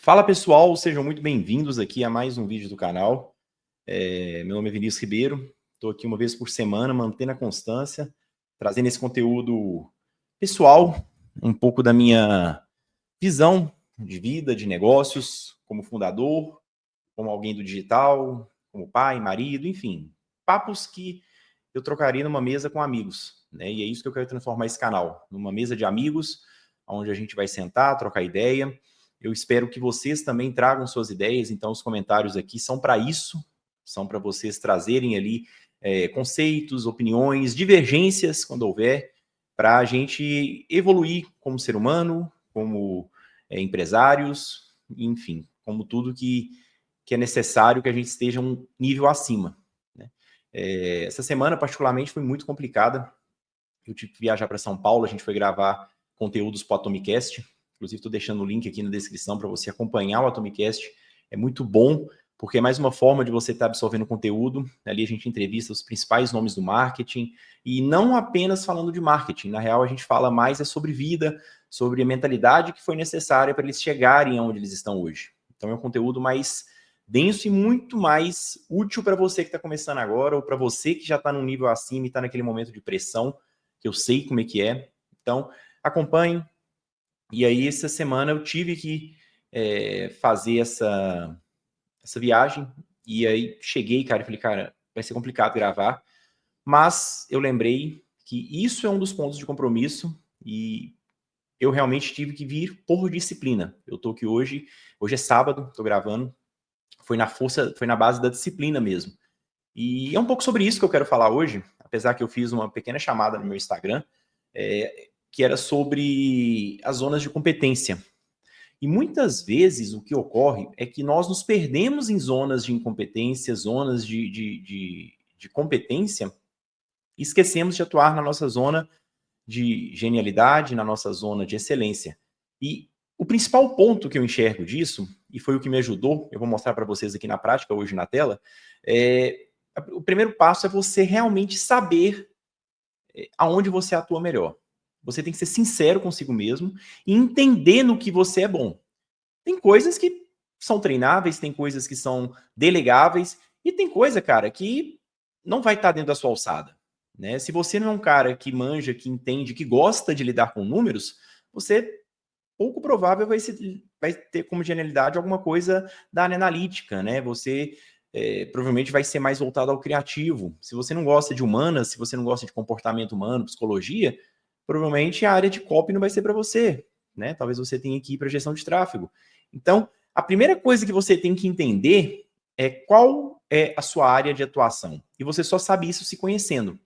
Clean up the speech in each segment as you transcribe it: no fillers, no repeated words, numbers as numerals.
Fala pessoal, sejam muito bem-vindos aqui a mais um vídeo do canal. Meu nome é Vinícius Ribeiro, estou aqui uma vez por semana, mantendo a constância, trazendo esse conteúdo pessoal, um pouco da minha visão de vida, de negócios, como fundador, como alguém do digital, como pai, marido, enfim, papos que eu trocaria numa mesa com amigos, né? E é isso que eu quero transformar esse canal, numa mesa de amigos, onde a gente vai sentar, trocar ideia. Eu espero que vocês também tragam suas ideias, então os comentários aqui são para isso, são para vocês trazerem ali conceitos, opiniões, divergências, quando houver, para a gente evoluir como ser humano, como empresários, enfim, como tudo que é necessário que a gente esteja um nível acima, né? Essa semana, particularmente, foi muito complicada. Eu tive que viajar para São Paulo, a gente foi gravar conteúdos para o Atomicast. Inclusive, estou deixando o link aqui na descrição para você acompanhar o Atomicast. É muito bom, porque é mais uma forma de você estar absorvendo conteúdo. Ali a gente entrevista os principais nomes do marketing, e não apenas falando de marketing. Na real, a gente fala mais sobre vida, sobre a mentalidade que foi necessária para eles chegarem aonde eles estão hoje. Então, é um conteúdo mais denso e muito mais útil para você que está começando agora, ou para você que já está num nível acima e está naquele momento de pressão, que eu sei como é que é. Então, acompanhe. E aí, essa semana eu tive que fazer essa viagem. E aí, cheguei, cara, e falei, cara, vai ser complicado gravar. Mas eu lembrei que isso é um dos pontos de compromisso e eu realmente tive que vir por disciplina. Eu tô aqui hoje é sábado, tô gravando. Foi na força, foi na base da disciplina mesmo. E é um pouco sobre isso que eu quero falar hoje, apesar que eu fiz uma pequena chamada no meu Instagram, que era sobre as zonas de competência. E muitas vezes o que ocorre é que nós nos perdemos em zonas de incompetência, zonas de competência, e esquecemos de atuar na nossa zona de genialidade, na nossa zona de excelência. E o principal ponto que eu enxergo disso, e foi o que me ajudou, eu vou mostrar para vocês aqui na prática, hoje na tela, o primeiro passo é você realmente saber aonde você atua melhor. Você tem que ser sincero consigo mesmo e entender no que você é bom. Tem coisas que são treináveis, tem coisas que são delegáveis, e tem coisa, cara, que não vai estar dentro da sua alçada, né? Se você não é um cara que manja, que entende, que gosta de lidar com números, você pouco provável vai ter como genialidade alguma coisa da área analítica, né? Você provavelmente vai ser mais voltado ao criativo. Se você não gosta de humanas, se você não gosta de comportamento humano, psicologia, provavelmente a área de copy não vai ser para você, né? Talvez você tenha que ir para gestão de tráfego. Então, a primeira coisa que você tem que entender é qual é a sua área de atuação. E você só sabe isso se conhecendo.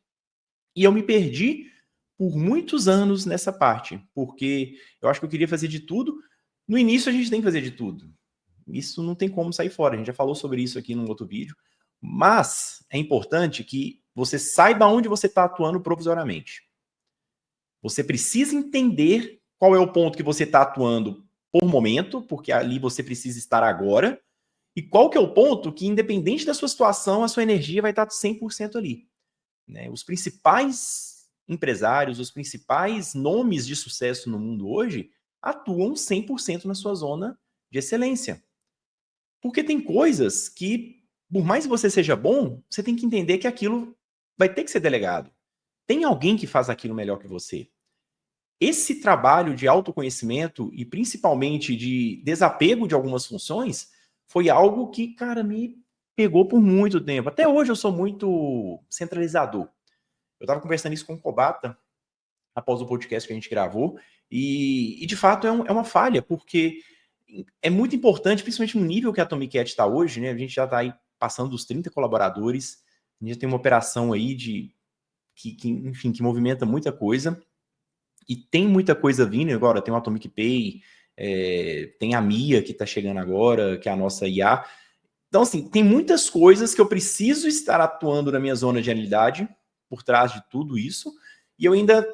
E eu me perdi por muitos anos nessa parte, porque eu acho que eu queria fazer de tudo. No início, a gente tem que fazer de tudo. Isso não tem como sair fora. A gente já falou sobre isso aqui num outro vídeo. Mas é importante que você saiba onde você está atuando provisoriamente. Você precisa entender qual é o ponto que você está atuando por momento, porque ali você precisa estar agora, e qual que é o ponto que, independente da sua situação, a sua energia vai estar 100% ali, né? Os principais empresários, os principais nomes de sucesso no mundo hoje atuam 100% na sua zona de excelência. Porque tem coisas que, por mais que você seja bom, você tem que entender que aquilo vai ter que ser delegado. Tem alguém que faz aquilo melhor que você. Esse trabalho de autoconhecimento e principalmente de desapego de algumas funções foi algo que, cara, me pegou por muito tempo. Até hoje eu sou muito centralizador. Eu estava conversando isso com o Kobata após o podcast que a gente gravou, e de fato é uma falha, porque é muito importante, principalmente no nível que a Atomic Cat está hoje, né? A gente já está aí passando dos 30 colaboradores, a gente já tem uma operação aí enfim, que movimenta muita coisa, e tem muita coisa vindo agora, tem o Atomic Pay, tem a Mia que está chegando agora, que é a nossa IA. Então, assim, tem muitas coisas que eu preciso estar atuando na minha zona de realidade, por trás de tudo isso, e eu ainda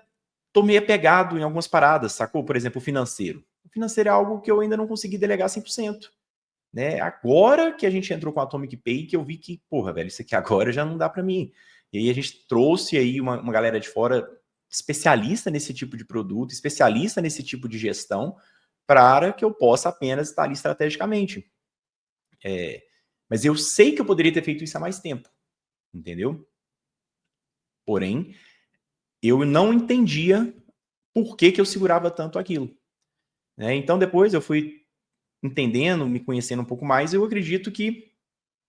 tô meio apegado em algumas paradas, sacou? Por exemplo, o financeiro. O financeiro é algo que eu ainda não consegui delegar 100%. Né? Agora que a gente entrou com a Atomic Pay, que eu vi que, porra, velho, isso aqui agora já não dá para mim. E aí a gente trouxe aí uma galera de fora especialista nesse tipo de produto, especialista nesse tipo de gestão, para que eu possa apenas estar ali estrategicamente. Mas eu sei que eu poderia ter feito isso há mais tempo, entendeu? Porém, eu não entendia por que eu segurava tanto aquilo. Né? Então, depois eu fui entendendo, me conhecendo um pouco mais, eu acredito que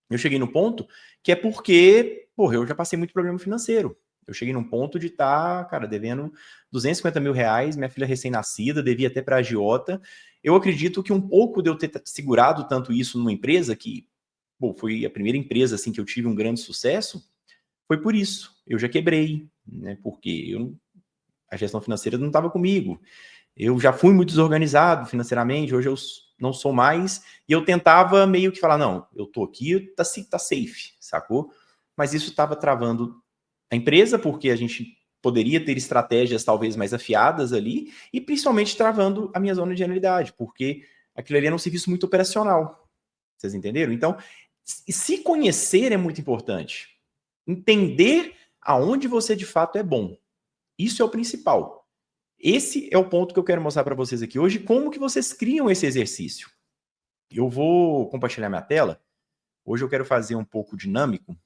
eu cheguei no ponto que é porque, porra, eu já passei muito problema financeiro. Eu cheguei num ponto de estar, cara, devendo 250 mil reais, minha filha recém-nascida, devia até para a agiota. Eu acredito que um pouco de eu ter segurado tanto isso numa empresa que, pô, foi a primeira empresa assim que eu tive um grande sucesso, foi por isso. Eu já quebrei, né? Porque a gestão financeira não estava comigo. Eu já fui muito desorganizado financeiramente, hoje eu não sou mais, e eu tentava meio que falar, não, eu tô aqui, tá safe, sacou? Mas isso estava travando a empresa, porque a gente poderia ter estratégias talvez mais afiadas ali, e principalmente travando a minha zona de genialidade, porque aquilo ali era um serviço muito operacional. Vocês entenderam? Então, se conhecer é muito importante. Entender aonde você de fato é bom. Isso é o principal. Esse é o ponto que eu quero mostrar para vocês aqui hoje, como que vocês criam esse exercício. Eu vou compartilhar minha tela. Hoje eu quero fazer um pouco dinâmico,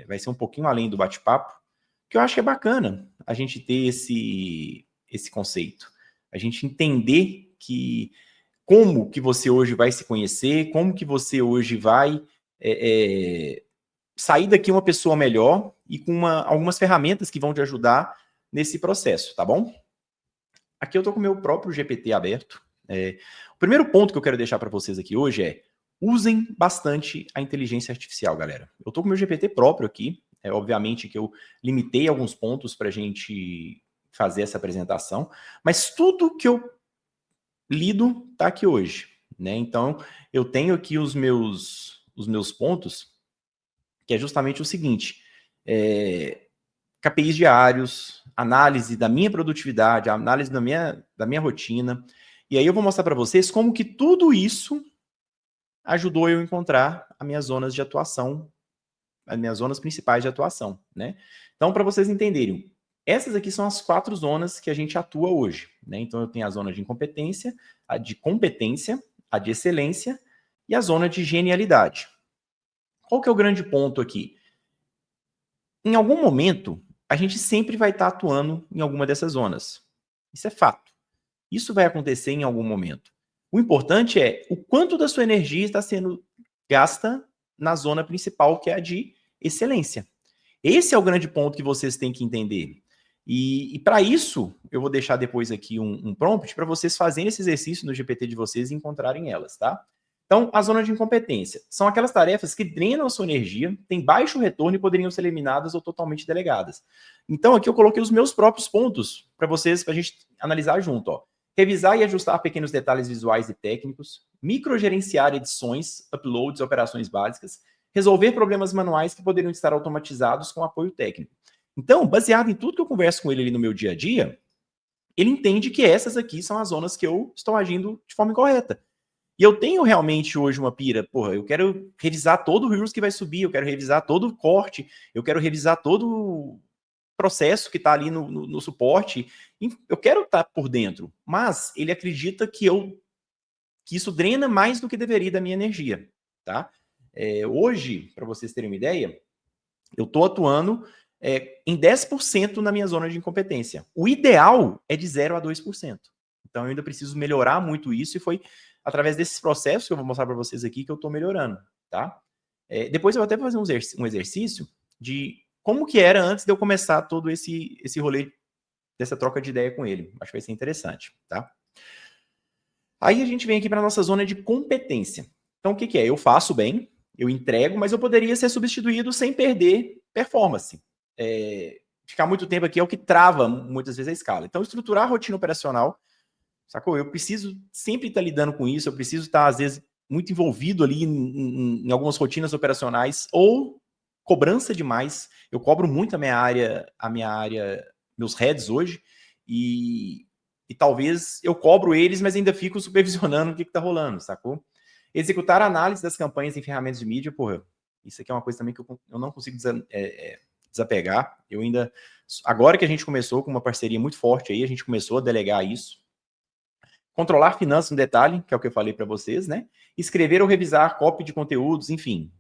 vai ser um pouquinho além do bate-papo, que eu acho que é bacana a gente ter esse conceito. A gente entender que como que você hoje vai se conhecer, como que você hoje vai sair daqui uma pessoa melhor e com algumas ferramentas que vão te ajudar nesse processo, tá bom? Aqui eu estou com o meu próprio GPT aberto. O primeiro ponto que eu quero deixar para vocês aqui hoje é usem bastante a inteligência artificial, galera. Eu estou com o meu GPT próprio aqui. Obviamente que eu limitei alguns pontos para a gente fazer essa apresentação, mas tudo que eu lido está aqui hoje. Né? Então, eu tenho aqui os meus pontos, que é justamente o seguinte. KPIs diários, análise da minha produtividade, análise da minha rotina. E aí eu vou mostrar para vocês como que tudo isso ajudou eu a encontrar as minhas zonas de atuação, as minhas zonas principais de atuação, né? Então, para vocês entenderem, essas aqui são as 4 zonas que a gente atua hoje, né? Então, eu tenho a zona de incompetência, a de competência, a de excelência e a zona de genialidade. Qual que é o grande ponto aqui? Em algum momento, a gente sempre vai estar atuando em alguma dessas zonas. Isso é fato. Isso vai acontecer em algum momento. O importante é o quanto da sua energia está sendo gasta na zona principal, que é a de excelência. Esse é o grande ponto que vocês têm que entender. E para isso, eu vou deixar depois aqui um prompt para vocês fazerem esse exercício no GPT de vocês e encontrarem elas, tá? Então, a zona de incompetência são aquelas tarefas que drenam a sua energia, têm baixo retorno e poderiam ser eliminadas ou totalmente delegadas. Então, aqui eu coloquei os meus próprios pontos para vocês, para a gente analisar junto. Ó. Revisar e ajustar pequenos detalhes visuais e técnicos, microgerenciar edições, uploads, operações básicas, resolver problemas manuais que poderiam estar automatizados com apoio técnico. Então, baseado em tudo que eu converso com ele ali no meu dia a dia, ele entende que essas aqui são as zonas que eu estou agindo de forma incorreta. E eu tenho realmente hoje uma pira, porra, eu quero revisar todo o Reels que vai subir, eu quero revisar todo o corte, eu quero revisar todo o processo que está ali no suporte, eu quero estar por dentro, mas ele acredita que isso drena mais do que deveria da minha energia, tá? Hoje, para vocês terem uma ideia, eu estou atuando em 10% na minha zona de incompetência. O ideal é de 0 a 2%. Então, eu ainda preciso melhorar muito isso e foi através desses processos que eu vou mostrar para vocês aqui que eu estou melhorando, tá? Depois eu vou até fazer um exercício de como que era antes de eu começar todo esse rolê dessa troca de ideia com ele. Acho que vai ser interessante, tá? Aí a gente vem aqui para a nossa zona de competência. Então, o que é? Eu faço bem, eu entrego, mas eu poderia ser substituído sem perder performance. Ficar muito tempo aqui é o que trava muitas vezes a escala. Então, estruturar a rotina operacional, sacou? Eu preciso sempre estar lidando com isso, eu preciso estar, às vezes, muito envolvido ali em algumas rotinas operacionais ou cobrança demais. Eu cobro muito a minha área, meus heads hoje, e talvez eu cobro eles, mas ainda fico supervisionando o que está rolando, sacou? Executar a análise das campanhas em ferramentas de mídia, porra, isso aqui é uma coisa também que eu não consigo desapegar. Eu ainda, agora que a gente começou com uma parceria muito forte aí, a gente começou a delegar isso. controlar finanças no detalhe, que é o que eu falei para vocês, né? Escrever ou revisar copy de conteúdos, enfim.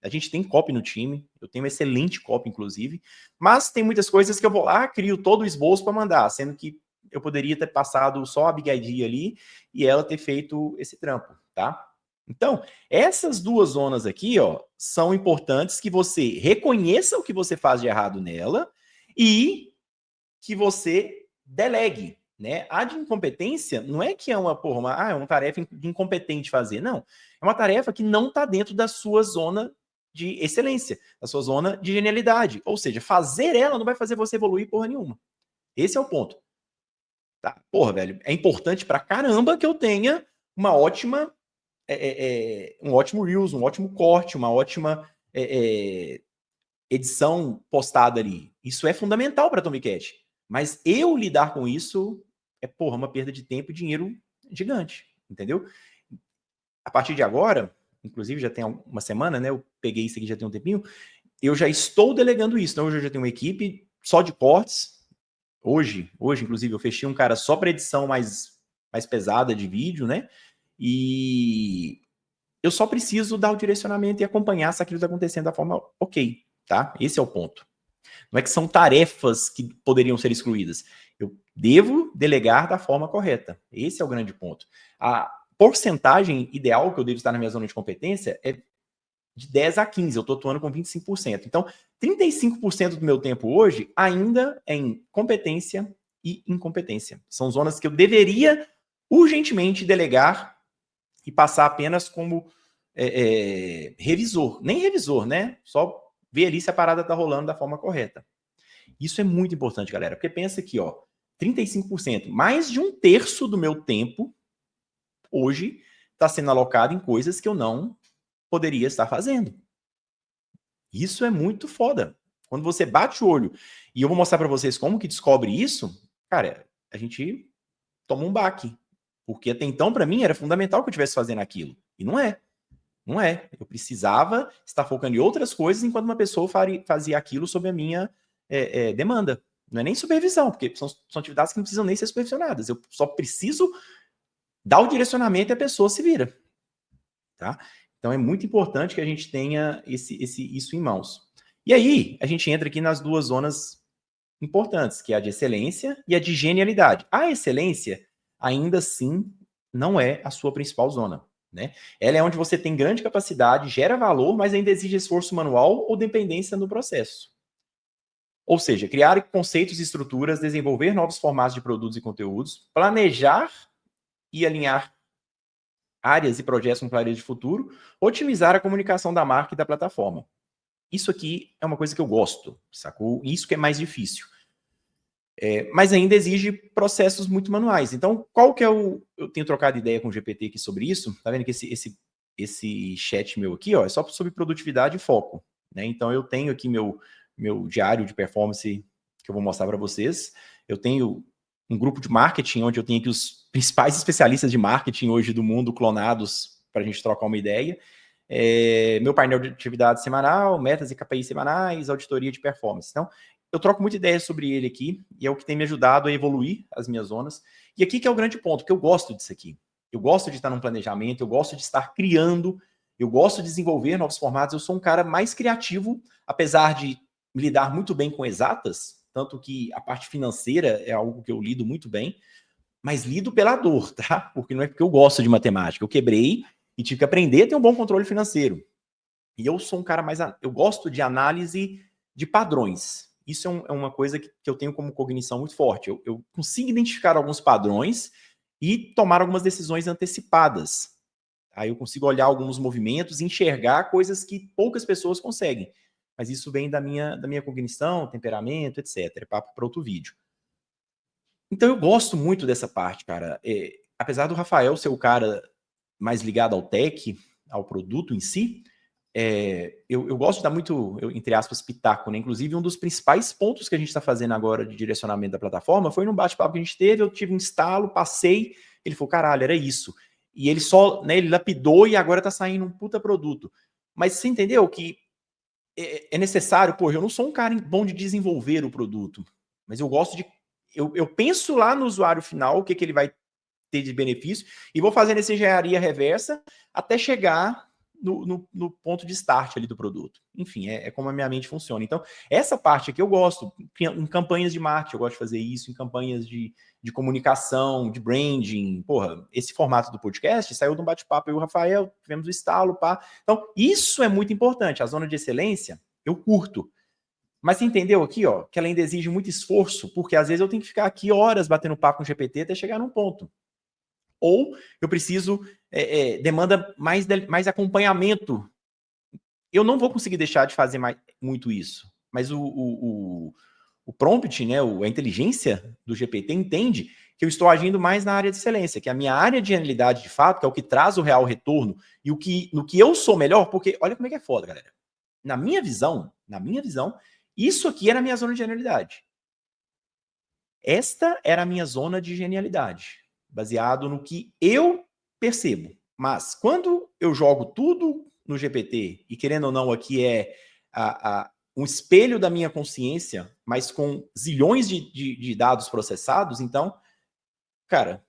A gente tem copy no time, eu tenho um excelente copy, inclusive, mas tem muitas coisas que eu vou lá, crio todo o esboço para mandar, sendo que eu poderia ter passado só a Big Idea ali e ela ter feito esse trampo, tá? Então, essas duas zonas aqui, ó, são importantes que você reconheça o que você faz de errado nela e que você delegue, né? A de incompetência não é que é uma tarefa de incompetente fazer, não. É uma tarefa que não está dentro da sua zona de excelência, da sua zona de genialidade. Ou seja, fazer ela não vai fazer você evoluir porra nenhuma. Esse é o ponto. Tá? Porra, velho, é importante pra caramba que eu tenha uma ótima um ótimo Reels, um ótimo corte, uma ótima edição postada ali. Isso é fundamental para Tomcat. Mas eu lidar com isso é, uma perda de tempo e dinheiro gigante, entendeu? A partir de agora, inclusive já tem uma semana, né? Eu peguei isso aqui já tem um tempinho, eu já estou delegando isso. Então, hoje eu já tenho uma equipe só de cortes. Hoje, inclusive, eu fechei um cara só para edição mais pesada de vídeo, né? E eu só preciso dar o direcionamento e acompanhar se aquilo está acontecendo da forma ok, tá? Esse é o ponto. Não é que são tarefas que poderiam ser excluídas. Eu devo delegar da forma correta. Esse é o grande ponto. A porcentagem ideal que eu devo estar na minha zona de competência é de 10 a 15. Eu estou atuando com 25%. Então, 35% do meu tempo hoje ainda é em competência e incompetência. São zonas que eu deveria urgentemente delegar e passar apenas como revisor. Nem revisor, né? Só ver ali se a parada está rolando da forma correta. Isso é muito importante, galera, porque pensa aqui, ó, 35%, mais de um terço do meu tempo hoje está sendo alocado em coisas que eu não poderia estar fazendo. Isso é muito foda. Quando você bate o olho, e eu vou mostrar para vocês como que descobre isso, cara, a gente toma um baque. Porque até então, para mim, era fundamental que eu estivesse fazendo aquilo. E não é. Não é. Eu precisava estar focando em outras coisas enquanto uma pessoa fazia aquilo sob a minha demanda. Não é nem supervisão, porque são atividades que não precisam nem ser supervisionadas. Eu só preciso dar o direcionamento e a pessoa se vira. Tá? Então é muito importante que a gente tenha isso em mãos. E aí, a gente entra aqui nas duas zonas importantes, que é a de excelência e a de genialidade. A excelência, ainda assim, não é a sua principal zona. Né? Ela é onde você tem grande capacidade, gera valor, mas ainda exige esforço manual ou dependência no processo. Ou seja, criar conceitos e estruturas, desenvolver novos formatos de produtos e conteúdos, planejar e alinhar áreas e projetos com clareza de futuro, otimizar a comunicação da marca e da plataforma. Isso aqui é uma coisa que eu gosto, sacou? Isso que é mais difícil. Mas ainda exige processos muito manuais. Então, qual que é o... Eu tenho trocado ideia com o GPT aqui sobre isso. Tá vendo que esse chat meu aqui, ó, é só sobre produtividade e foco. Né? Então, eu tenho aqui meu diário de performance que eu vou mostrar para vocês. Eu tenho um grupo de marketing onde eu tenho aqui os principais especialistas de marketing hoje do mundo clonados para a gente trocar uma ideia. Meu painel de atividade semanal, metas e KPIs semanais, auditoria de performance. Então, eu troco muita ideia sobre ele aqui, e é o que tem me ajudado a evoluir as minhas zonas. E aqui que é o grande ponto, que eu gosto disso aqui. Eu gosto de estar num planejamento, eu gosto de estar criando, eu gosto de desenvolver novos formatos, eu sou um cara mais criativo, apesar de lidar muito bem com exatas, tanto que a parte financeira é algo que eu lido muito bem, mas lido pela dor, tá? Porque não é porque eu gosto de matemática, eu quebrei e tive que aprender a ter um bom controle financeiro. E eu sou um cara mais... Eu gosto de análise de padrões. Isso é uma coisa que eu tenho como cognição muito forte. Eu consigo identificar alguns padrões e tomar algumas decisões antecipadas. Aí eu consigo olhar alguns movimentos e enxergar coisas que poucas pessoas conseguem. Mas isso vem da minha cognição, temperamento, etc. É papo para outro vídeo. Então eu gosto muito dessa parte, cara. Apesar do Rafael ser o cara mais ligado ao tech, ao produto em si, eu gosto de dar muito, entre aspas, pitaco, né? Inclusive, um dos principais pontos que a gente está fazendo agora de direcionamento da plataforma foi num bate-papo que a gente teve, eu tive um estalo, passei, ele falou, caralho, era isso. E ele só, né, ele lapidou e agora tá saindo um puta produto. Mas você entendeu que é necessário, pô, eu não sou um cara bom de desenvolver o produto, mas eu gosto de... Eu penso lá no usuário final o que ele vai ter de benefício, e vou fazendo essa engenharia reversa até chegar no ponto de start ali do produto. Enfim, é como a minha mente funciona. Então, essa parte aqui eu gosto. Em campanhas de marketing, eu gosto de fazer isso, em campanhas de comunicação, de branding. Porra, esse formato do podcast saiu de um bate-papo, eu e o Rafael, tivemos o estalo, pá. Então, isso é muito importante. A zona de excelência, eu curto. Mas você entendeu aqui, ó, que ela ainda exige muito esforço, porque às vezes eu tenho que ficar aqui horas batendo papo com o GPT até chegar num ponto. Ou eu preciso, demanda mais acompanhamento. Eu não vou conseguir deixar de fazer muito isso, mas o prompt, né, a inteligência do GPT entende que eu estou agindo mais na área de excelência, que a minha área de genialidade, de fato, que é o que traz o real retorno, e no que eu sou melhor, porque olha como é que é foda, galera. Na minha visão, isso aqui era a minha zona de genialidade. Esta era a minha zona de genialidade, baseado no que eu percebo. Mas quando eu jogo tudo no GPT, e querendo ou não, aqui é um espelho da minha consciência, mas com zilhões de dados processados, então, cara,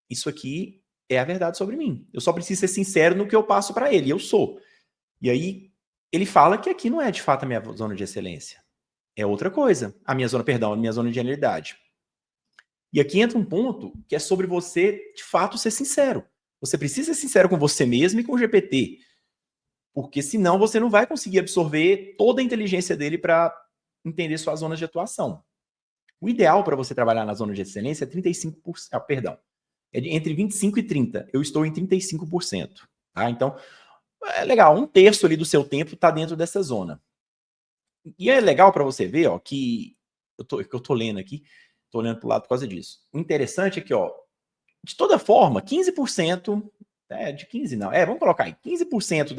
isso aqui é a verdade sobre mim. Eu só preciso ser sincero no que eu passo para ele, eu sou. E aí, ele fala que aqui não é de fato a minha zona de excelência. É outra coisa. A minha zona de genialidade. E aqui entra um ponto que é sobre você, de fato, ser sincero. Você precisa ser sincero com você mesmo e com o GPT. Porque senão você não vai conseguir absorver toda a inteligência dele para entender suas zonas de atuação. O ideal para você trabalhar na zona de excelência é 35%. Perdão. É entre 25% e 30%. Eu estou em 35%. Tá? Então, é legal. 1/3 ali do seu tempo está dentro dessa zona. E é legal para você ver, ó, que eu tô lendo aqui, tô olhando para o lado por causa disso. O interessante é que, ó, de toda forma, 15%, de 15 não, vamos colocar aí, 15%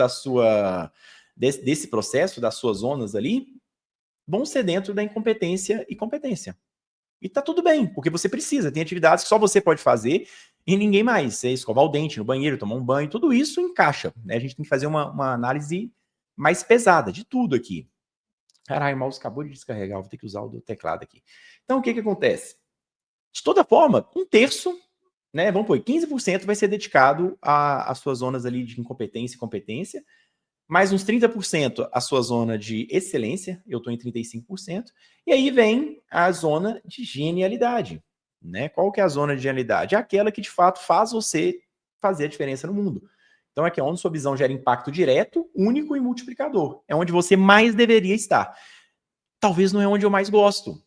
desse processo, das suas zonas ali, vão ser dentro da incompetência e competência. E tá tudo bem, porque você precisa, tem atividades que só você pode fazer e ninguém mais. Você escovar o dente no banheiro, tomar um banho, tudo isso encaixa, né? A gente tem que fazer uma análise mais pesada de tudo aqui. Caralho, o mouse acabou de descarregar, vou ter que usar o do teclado aqui. Então, o que acontece? De toda forma, 1/3, né, vamos pôr, 15% vai ser dedicado às suas zonas ali de incompetência e competência, mais uns 30% à sua zona de excelência, eu estou em 35%, e aí vem a zona de genialidade. Né? Qual que é a zona de genialidade? É aquela que, de fato, faz você fazer a diferença no mundo. Então, aqui é onde sua visão gera impacto direto, único e multiplicador. É onde você mais deveria estar. Talvez não é onde eu mais gosto,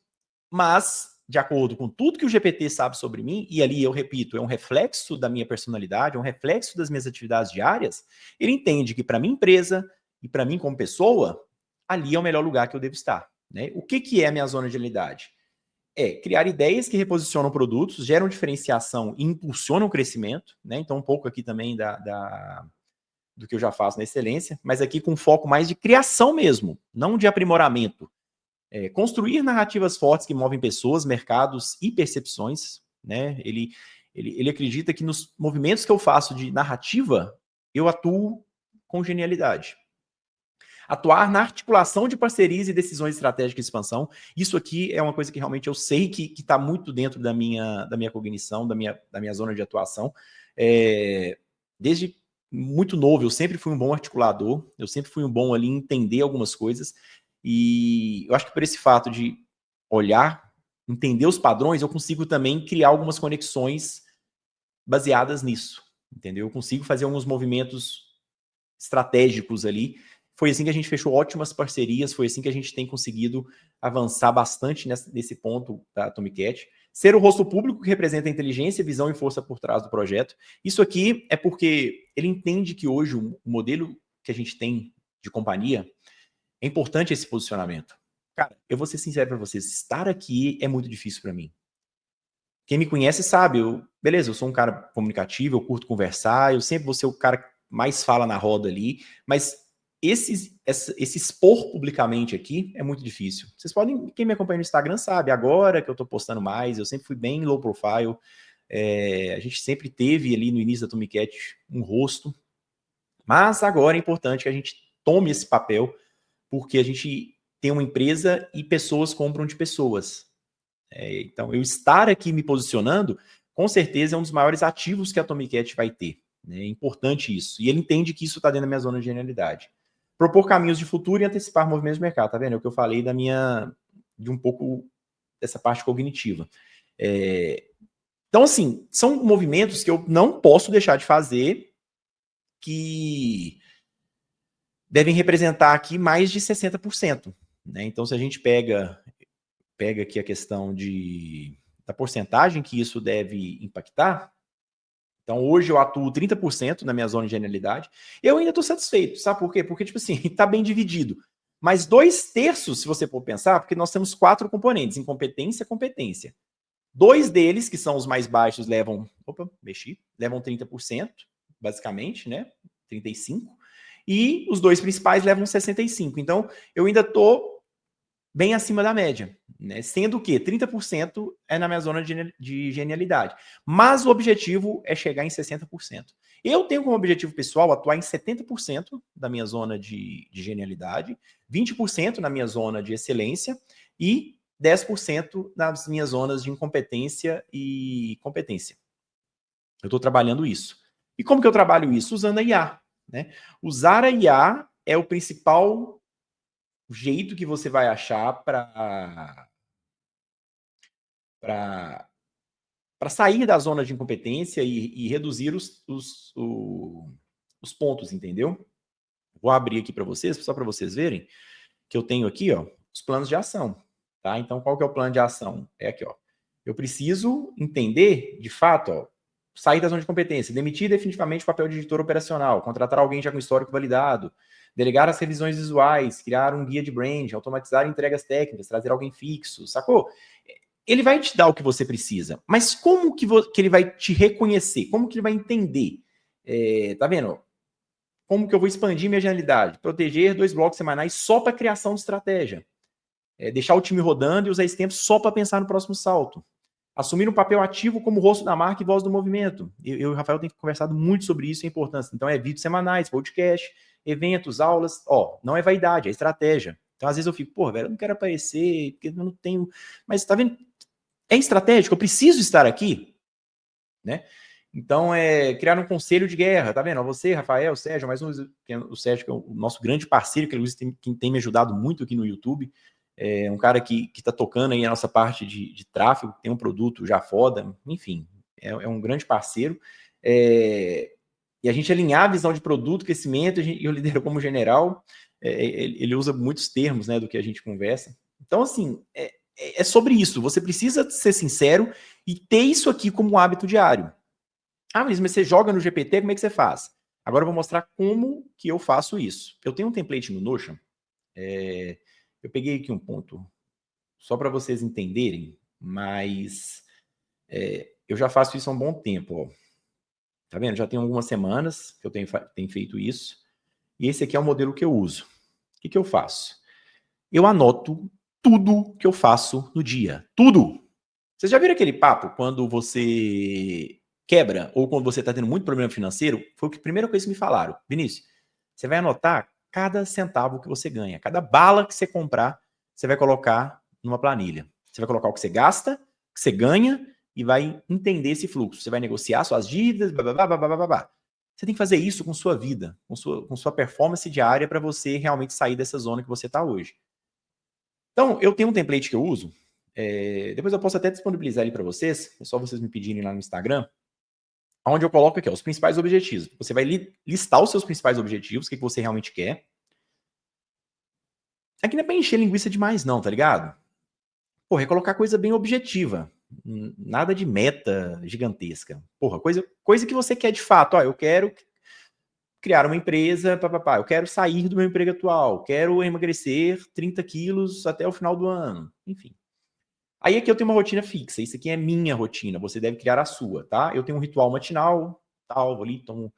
mas, de acordo com tudo que o GPT sabe sobre mim, e ali eu repito, é um reflexo da minha personalidade, é um reflexo das minhas atividades diárias, ele entende que para minha empresa e para mim como pessoa, ali é o melhor lugar que eu devo estar. Né? O que é a minha zona de agilidade? É criar ideias que reposicionam produtos, geram diferenciação e impulsionam o crescimento. Né? Então, um pouco aqui também do que eu já faço na excelência, mas aqui com foco mais de criação mesmo, não de aprimoramento. Construir narrativas fortes que movem pessoas, mercados e percepções. Né? Ele acredita que nos movimentos que eu faço de narrativa, eu atuo com genialidade. Atuar na articulação de parcerias e decisões estratégicas de expansão. Isso aqui é uma coisa que realmente eu sei que está muito dentro da minha cognição, da minha zona de atuação. Desde muito novo, eu sempre fui um bom articulador, eu sempre fui um bom ali em entender algumas coisas. E eu acho que por esse fato de olhar, entender os padrões, eu consigo também criar algumas conexões baseadas nisso. Entendeu? Eu consigo fazer alguns movimentos estratégicos ali. Foi assim que a gente fechou ótimas parcerias, foi assim que a gente tem conseguido avançar bastante nesse ponto da Atomicat. Ser o rosto público que representa a inteligência, visão e força por trás do projeto. Isso aqui é porque ele entende que hoje o modelo que a gente tem de companhia é importante esse posicionamento. Cara, eu vou ser sincero para vocês, estar aqui é muito difícil para mim. Quem me conhece sabe, beleza, eu sou um cara comunicativo, eu curto conversar, eu sempre vou ser o cara que mais fala na roda ali, mas esse expor publicamente aqui é muito difícil. Vocês podem, quem me acompanha no Instagram sabe, agora que eu tô postando mais, eu sempre fui bem low profile, a gente sempre teve ali no início da Atomicat um rosto, mas agora é importante que a gente tome esse papel, porque a gente tem uma empresa e pessoas compram de pessoas. Então, eu estar aqui me posicionando com certeza é um dos maiores ativos que a Atomic Cat vai ter. Né? É importante isso. E ele entende que isso está dentro da minha zona de genialidade. Propor caminhos de futuro e antecipar movimentos de mercado. Tá vendo? É o que eu falei de um pouco dessa parte cognitiva. Então, assim, são movimentos que eu não posso deixar de fazer, que devem representar aqui mais de 60%. Né? Então, se a gente pega aqui a questão da porcentagem que isso deve impactar, então hoje eu atuo 30% na minha zona de genialidade, eu ainda estou satisfeito, sabe por quê? Porque, tipo assim, está bem dividido. Mas 2/3, se você for pensar, porque nós temos 4 componentes, incompetência e competência. 2 deles, que são os mais baixos, levam 30%, basicamente, né? 35%. E os 2 principais levam 65%. Então, eu ainda estou bem acima da média, né? Sendo que 30% é na minha zona de genialidade. Mas o objetivo é chegar em 60%. Eu tenho como objetivo pessoal atuar em 70% da minha zona de genialidade, 20% na minha zona de excelência e 10% nas minhas zonas de incompetência e competência. Eu estou trabalhando isso. E como que eu trabalho isso? Usando a IA. Né? Usar a IA é o principal jeito que você vai achar para sair da zona de incompetência e reduzir os pontos, entendeu? Vou abrir aqui para vocês, só para vocês verem, que eu tenho aqui, ó, os planos de ação. Tá? Então, qual que é o plano de ação? É aqui, ó. Eu preciso entender, de fato, ó, sair da zona de competência, demitir definitivamente o papel de editor operacional, contratar alguém já com histórico validado, delegar as revisões visuais, criar um guia de brand, automatizar entregas técnicas, trazer alguém fixo, sacou? Ele vai te dar o que você precisa, mas como que ele vai te reconhecer? Como que ele vai entender? Tá vendo? Como que eu vou expandir minha genialidade? Proteger 2 blocos semanais só para criação de estratégia. Deixar o time rodando e usar esse tempo só para pensar no próximo salto. Assumir um papel ativo como rosto da marca e voz do movimento. Eu e o Rafael temos conversado muito sobre isso, a importância. Então, vídeos semanais, podcast, eventos, aulas. Não é vaidade, é estratégia. Então, às vezes eu fico, velho, eu não quero aparecer, porque eu não tenho... Mas, tá vendo? É estratégico, eu preciso estar aqui. Né? Então, criar um conselho de guerra, tá vendo? Você, Rafael, o Sérgio, mais o Sérgio, que é o nosso grande parceiro, que tem me ajudado muito aqui no YouTube. É um cara que está tocando aí a nossa parte de tráfego, tem um produto já foda, enfim, é um grande parceiro. E a gente alinhar a visão de produto, crescimento, eu lidero como general, ele usa muitos termos, né, do que a gente conversa. Então, assim, é sobre isso. Você precisa ser sincero e ter isso aqui como um hábito diário. Mas você joga no GPT, como é que você faz? Agora eu vou mostrar como que eu faço isso. Eu tenho um template no Notion, eu peguei aqui um ponto só para vocês entenderem, mas eu já faço isso há um bom tempo. Ó. Tá vendo? Já tem algumas semanas que eu tenho feito isso. E esse aqui é o modelo que eu uso. O que eu faço? Eu anoto tudo que eu faço no dia. Tudo! Vocês já viram aquele papo quando você quebra ou quando você está tendo muito problema financeiro? Foi a primeira coisa que me falaram. Vinícius, você vai anotar cada centavo que você ganha. Cada bala que você comprar, você vai colocar numa planilha. Você vai colocar o que você gasta, o que você ganha e vai entender esse fluxo. Você vai negociar suas dívidas, blá. Você tem que fazer isso com sua vida, com sua performance diária para você realmente sair dessa zona que você está hoje. Então, eu tenho um template que eu uso. Depois eu posso até disponibilizar ele para vocês. É só vocês me pedirem lá no Instagram. Onde eu coloco aqui, ó, os principais objetivos. Você vai listar os seus principais objetivos, o que você realmente quer. Aqui não é pra encher linguiça demais, não, tá ligado? Porra, é colocar coisa bem objetiva. Nada de meta gigantesca. Porra, coisa que você quer de fato. Ó, eu quero criar uma empresa, eu quero sair do meu emprego atual, quero emagrecer 30 quilos até o final do ano. Enfim. Aí aqui eu tenho uma rotina fixa, isso aqui é minha rotina, você deve criar a sua, tá? Eu tenho um ritual matinal, tal, vou ali, tomo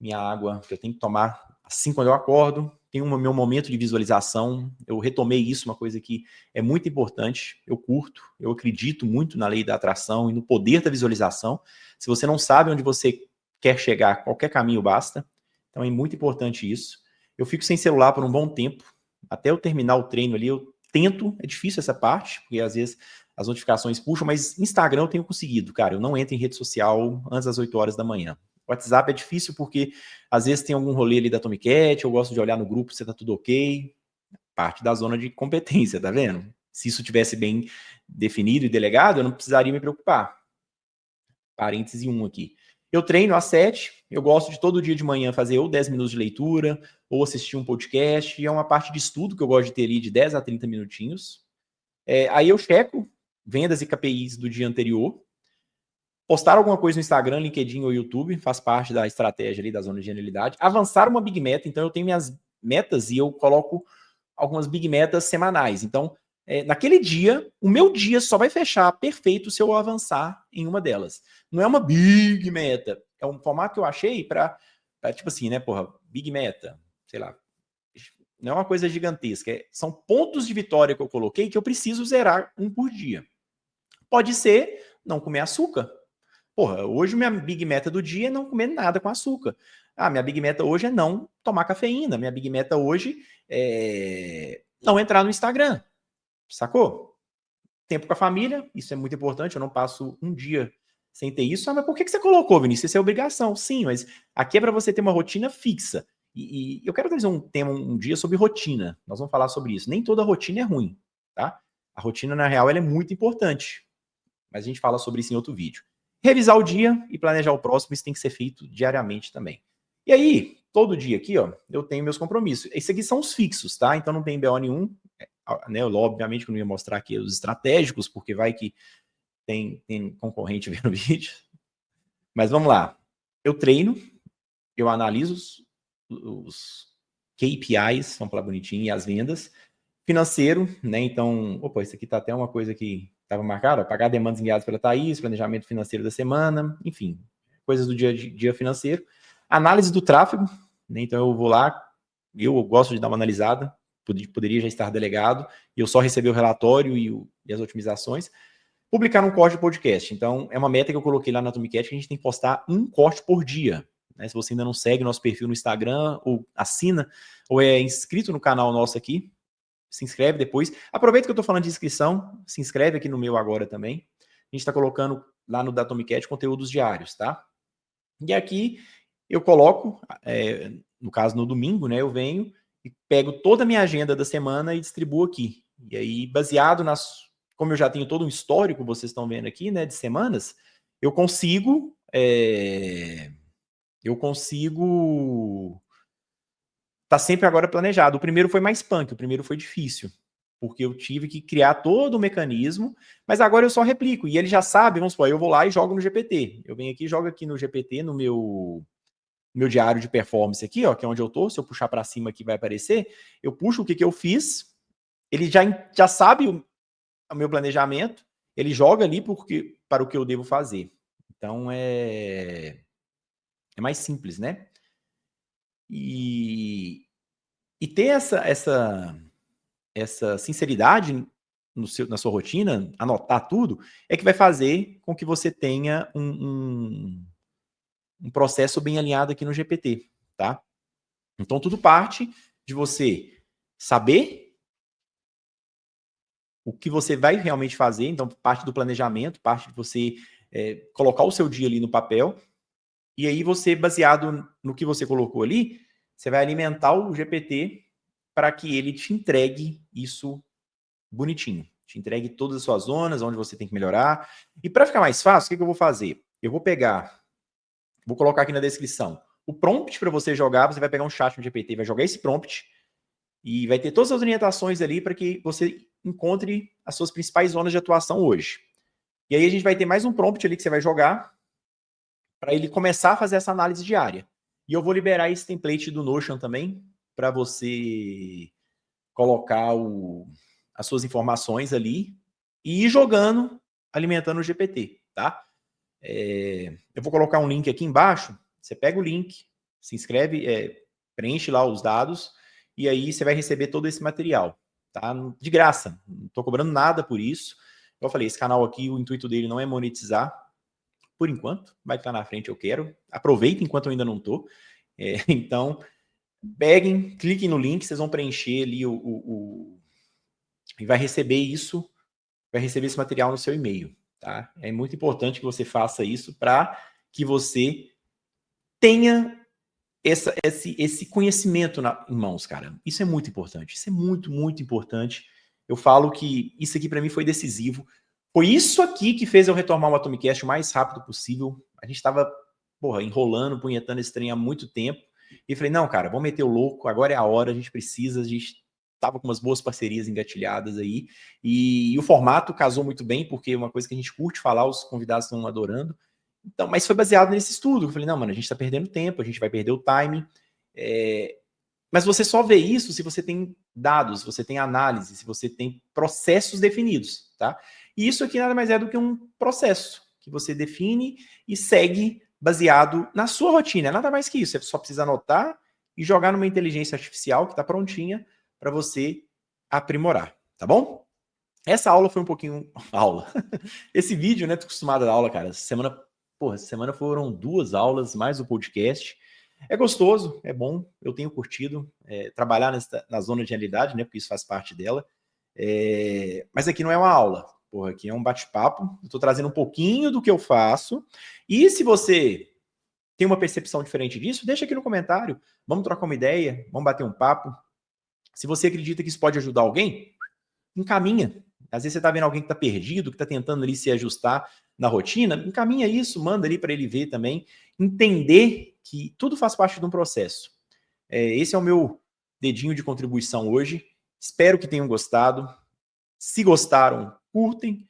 minha água, que eu tenho que tomar assim quando eu acordo, tenho o meu momento de visualização, eu retomei isso, uma coisa que é muito importante, eu curto, eu acredito muito na lei da atração e no poder da visualização. Se você não sabe onde você quer chegar, qualquer caminho basta, então é muito importante isso. Eu fico sem celular por um bom tempo, até eu terminar o treino ali, eu tento, é difícil essa parte, porque às vezes as notificações puxam, mas Instagram eu tenho conseguido, cara. Eu não entro em rede social antes das 8 horas da manhã. WhatsApp é difícil porque às vezes tem algum rolê ali da Tomcat, eu gosto de olhar no grupo se tá tudo ok. Parte da zona de competência, tá vendo? Se isso tivesse bem definido e delegado, eu não precisaria me preocupar. Parêntese 1 aqui. Eu treino às 7, eu gosto de todo dia de manhã fazer ou 10 minutos de leitura, ou assistir um podcast, e é uma parte de estudo que eu gosto de ter ali de 10 a 30 minutinhos. Aí eu checo vendas e KPIs do dia anterior, postar alguma coisa no Instagram, LinkedIn ou YouTube, faz parte da estratégia ali da zona de genialidade. Avançar uma Big Meta, então eu tenho minhas metas e eu coloco algumas Big Metas semanais. Então, naquele dia, o meu dia só vai fechar perfeito se eu avançar em uma delas. Não é uma Big Meta, é um formato que eu achei para tipo assim, né, porra, Big Meta, sei lá, não é uma coisa gigantesca, são pontos de vitória que eu coloquei que eu preciso zerar um por dia. Pode ser não comer açúcar. Porra, hoje minha Big Meta do dia é não comer nada com açúcar. Minha Big Meta hoje é não tomar cafeína. Minha Big Meta hoje é não entrar no Instagram. Sacou? Tempo com a família, isso é muito importante. Eu não passo um dia sem ter isso. Mas por que você colocou, Vinícius? Isso é obrigação. Sim, mas aqui é para você ter uma rotina fixa. E eu quero trazer um tema um dia sobre rotina. Nós vamos falar sobre isso. Nem toda rotina é ruim, tá? A rotina, na real, ela é muito importante. Mas a gente fala sobre isso em outro vídeo. Revisar o dia e planejar o próximo, isso tem que ser feito diariamente também. E aí, todo dia aqui, ó, eu tenho meus compromissos. Esses aqui são os fixos, tá? Então não tem BO nenhum. Né? Eu, obviamente que eu não ia mostrar aqui os estratégicos, porque vai que tem concorrente vendo o vídeo. Mas vamos lá. Eu treino, eu analiso os KPIs, vamos falar bonitinho, e as vendas. Financeiro, né? Então, opa, isso aqui tá até uma coisa que estava marcada, pagar demandas enviadas pela Thaís, planejamento financeiro da semana, enfim, coisas do dia financeiro. Análise do tráfego, né? Então eu vou lá, eu gosto de dar uma analisada, poderia já estar delegado, e eu só receber o relatório e as otimizações. Publicar um corte de podcast. Então, é uma meta que eu coloquei lá na Tomcat, que a gente tem que postar um corte por dia. Né? Se você ainda não segue nosso perfil no Instagram, ou assina, ou é inscrito no canal nosso aqui, se inscreve depois. Aproveita que eu estou falando de inscrição, se inscreve aqui no meu agora também. A gente está colocando lá no da Tomcat conteúdos diários, tá? E aqui eu coloco, no caso no domingo, né? Eu venho e pego toda a minha agenda da semana e distribuo aqui. E aí, baseado como eu já tenho todo um histórico, vocês estão vendo aqui, né? De semanas, eu consigo. Tá sempre agora planejado. O primeiro foi mais punk, o primeiro foi difícil, porque eu tive que criar todo o mecanismo, mas agora eu só replico, e ele já sabe, vamos supor, eu vou lá e jogo no GPT. Eu venho aqui, jogo aqui no GPT, no meu diário de performance aqui, ó, que é onde eu tô, se eu puxar para cima aqui vai aparecer, eu puxo o que eu fiz, ele já sabe o meu planejamento, ele joga ali para o que eu devo fazer. Então é mais simples, né? E ter essa sinceridade na sua rotina, anotar tudo, é que vai fazer com que você tenha um processo bem alinhado aqui no GPT, tá? Então, tudo parte de você saber o que você vai realmente fazer, então, parte do planejamento, parte de você colocar o seu dia ali no papel, e aí você, baseado no que você colocou ali, você vai alimentar o GPT para que ele te entregue isso bonitinho. Te entregue todas as suas zonas, onde você tem que melhorar. E para ficar mais fácil, o que eu vou fazer? Eu vou colocar aqui na descrição o prompt para você jogar. Você vai pegar um chat no GPT, vai jogar esse prompt e vai ter todas as orientações ali para que você encontre as suas principais zonas de atuação hoje. E aí a gente vai ter mais um prompt ali que você vai jogar para ele começar a fazer essa análise diária. E eu vou liberar esse template do Notion também para você colocar as suas informações ali e ir jogando, alimentando o GPT, tá? Eu vou colocar um link aqui embaixo, você pega o link, se inscreve, preenche lá os dados e aí você vai receber todo esse material, tá? De graça, não estou cobrando nada por isso. Como eu falei, esse canal aqui, o intuito dele não é monetizar, por enquanto, vai estar na frente, eu quero. Aproveita enquanto eu ainda não estou. Então, peguem, cliquem no link, vocês vão preencher ali e vai receber isso vai receber esse material no seu e-mail, tá? É muito importante que você faça isso para que você tenha esse conhecimento em mãos, cara. Isso é muito importante. Isso é muito, muito importante. Eu falo que isso aqui para mim foi decisivo. Foi isso aqui que fez eu retomar o Atomicast o mais rápido possível. A gente estava, enrolando, punhetando esse trem há muito tempo. E falei, não, cara, vamos meter o louco, agora é a hora, a gente precisa, a gente tava com umas boas parcerias engatilhadas aí. E o formato casou muito bem, porque é uma coisa que a gente curte falar, os convidados estão adorando. Então, mas foi baseado nesse estudo. Eu falei, não, mano, a gente tá perdendo tempo, a gente vai perder o time. Mas você só vê isso se você tem dados, se você tem análise, se você tem processos definidos, tá? E isso aqui nada mais é do que um processo que você define e segue baseado na sua rotina. É nada mais que isso. Você só precisa anotar e jogar numa inteligência artificial que tá prontinha para você aprimorar, tá bom? Essa aula foi um pouquinho... Aula. Esse vídeo, né? Tô acostumado a dar aula, cara. Essa semana foram 2 aulas, mais o podcast. É gostoso, é bom, eu tenho curtido trabalhar na zona de realidade, né? Porque isso faz parte dela. Mas aqui não é uma aula, aqui é um bate-papo. Eu tô trazendo um pouquinho do que eu faço. E se você tem uma percepção diferente disso, deixa aqui no comentário. Vamos trocar uma ideia, vamos bater um papo. Se você acredita que isso pode ajudar alguém, encaminha. Às vezes você está vendo alguém que está perdido, que está tentando ali se ajustar na rotina, encaminha isso, manda ali para ele ver também, entender que tudo faz parte de um processo. Esse é o meu dedinho de contribuição hoje. Espero que tenham gostado. Se gostaram, curtem,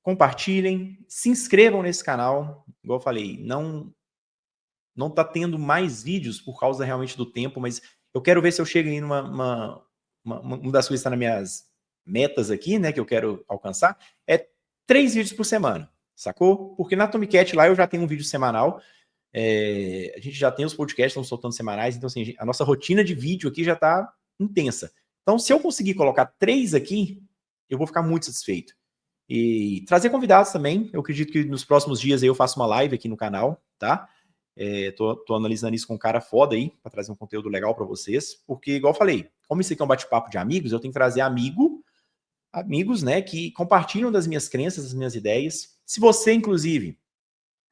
compartilhem, se inscrevam nesse canal. Igual eu falei, não está tendo mais vídeos por causa realmente do tempo, mas eu quero ver se eu chego em uma das coisas que está nas minhas metas aqui, né, que eu quero alcançar, é 3 vídeos por semana, sacou? Porque na Tomcat lá eu já tenho um vídeo semanal, a gente já tem os podcasts, estão soltando semanais, então assim, a nossa rotina de vídeo aqui já está intensa. Então, se eu conseguir colocar 3 aqui, eu vou ficar muito satisfeito. E trazer convidados também, eu acredito que nos próximos dias aí eu faço uma live aqui no canal, tá? Tô analisando isso com um cara foda aí, para trazer um conteúdo legal para vocês, porque, igual eu falei, como isso aqui é um bate-papo de amigos, eu tenho que trazer amigos, né, que compartilham das minhas crenças, das minhas ideias. Se você, inclusive,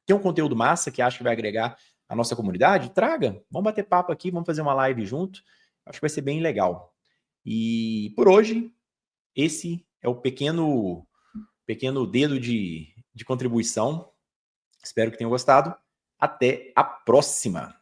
tem um conteúdo massa que acha que vai agregar a nossa comunidade, traga, vamos bater papo aqui, vamos fazer uma live junto, acho que vai ser bem legal. E por hoje, esse é o pequeno dedo de contribuição. Espero que tenham gostado. Até a próxima!